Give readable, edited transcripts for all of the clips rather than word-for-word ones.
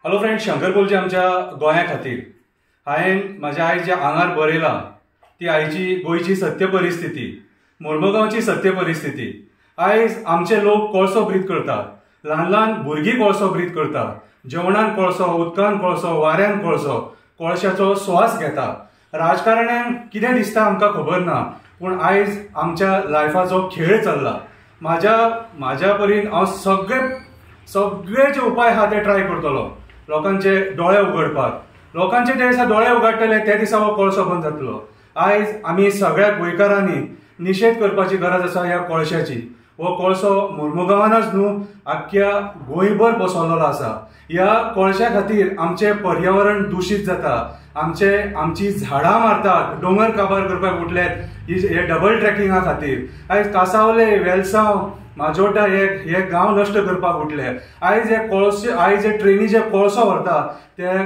Hello friends, Shankar कोलजे आमच्या गोंया खातीर हांवें म्हाज्या आयज ज्या आंगार बरयलां ती आयची गोंयची सत्य परिस्थिती, मोर्मुगांवची सत्य परिस्थिती। आयज आमचे लोक कोळसो ब्रीद करतात, ल्हान ल्हान भुरगीं कोळसो ब्रीद करतात, जेवणान कोळसो, उदकान कोळसो, वाऱ्यान कोळसो, कोळशाचो स्वास घेतात। राजकारण्यांक कितें दिसता आमकां खबर ना, पूण आयज आमच्या लायफाचो खेळ चल्ला। म्हाज्या परीन हांव सगळे जे उपाय आहा ते ट्राय करतलो लोकांचे दोळे उगडपाक। लोकांचे जे दिसा दोळे उगडटले ते दिसा हो कोळसो बंद जातलो। आयज आमी सगळ्या गोंयकारांनी निशेध करपाची गरज आसा ह्या कोळशाची। हो कोळसो मोर्मुगांवानच न्हू, आख्ख्या गोंयभर पसरलेलो आसा। ह्या कोळशा खातीर आमचे पर्यावरण दूषित जाता, आमची झाडां मारतात, दोंगर काबार करपाक उठल्यात हे डबल ट्रॅकिंगा खातीर। आयज कासावले, वेलसांव, माजोड्डा हे गांव नश्ट करपाक उठले। आयज हे ट्रेनी जे कोळसो व्हरता ते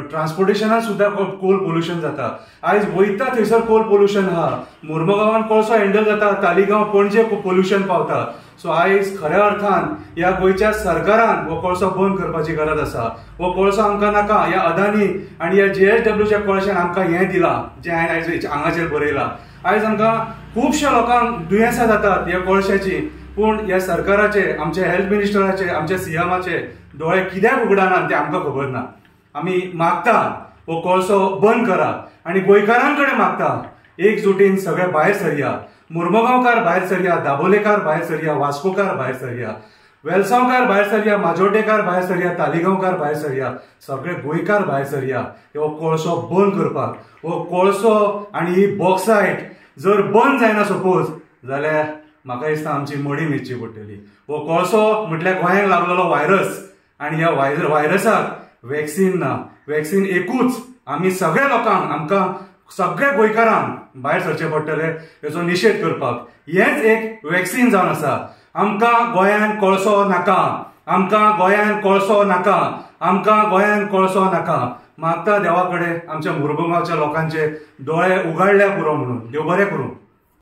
ट्रान्सपोर्टेशनान सुद्दां कोल पोल्युशन जाता। आयज वयता थंयसर कोल पोल्युशन आहा, मोर्मुगांवान कोळसो हँडल जाता, तालिगांव पणजे पोल्युशन पावता। सो आयज खऱ्या अर्थान ह्या गोंयच्या सरकारान हो कोळसो बंद करपाची गरज आसा। हो कोळसो आमकां नाका। ह्या अदानी आनी ह्या JSWच्या कोळशान आमकां हें दिलां जें हांवें आयज हांगाचेर बरयलां। आयज आमकां खुबश्या लोकांक दुयेंसां जातात ह्या कोळशाची, पूण ह्या सरकाराचे, आमच्या हेल्थ मिनिस्टराचे, आमच्या CMचे दोळे कित्याक उगडानात तें आमकां खबर ना। आमी मागता हो कोळसो बंद करा आनी गोंयकारांकडे मागता एकजुटीन सगळे भायर सरया। मोर्मुगांवकार भायर सरया, दाबोलेकार भायर सरया, वास्कोकार भायर सरया, वेलसांवकार भायर सरया, माजोड्डेकार भायर सरया, तालिगांवकार भायर सरया, सगळे गोंयकार भायर सरया हो कोळसो बंद करपाक। हो कोळसो आनी ही बॉक्सायट जर बंद जायना सपोज जाल्यार म्हाका दिसता आमची मडी न्हिदची पडटली। हो कोळसो म्हटल्यार गोंयांक लागलेलो व्हायरस आनी ह्या व्हायरसाक वॅक्सीन ना। वॅक्सीन एकूच, आमी सगळ्या लोकांक, आमकां सगळ्या गोंयकारांक भायर सरचें पडटलें हेचो निशेध करपाक। हेंच एक वॅक्सीन जावन आसा। आमकां गोंयान कोळसो नाका, आमकां गोंयान कोळसो नाका, आमकां गोंयान कोळसो नाका। मागता देवा कडेन आमच्या मोर्मुगांवच्या लोकांचे दोळे उगाडल्या पुरो म्हणून। देव बरें करूं।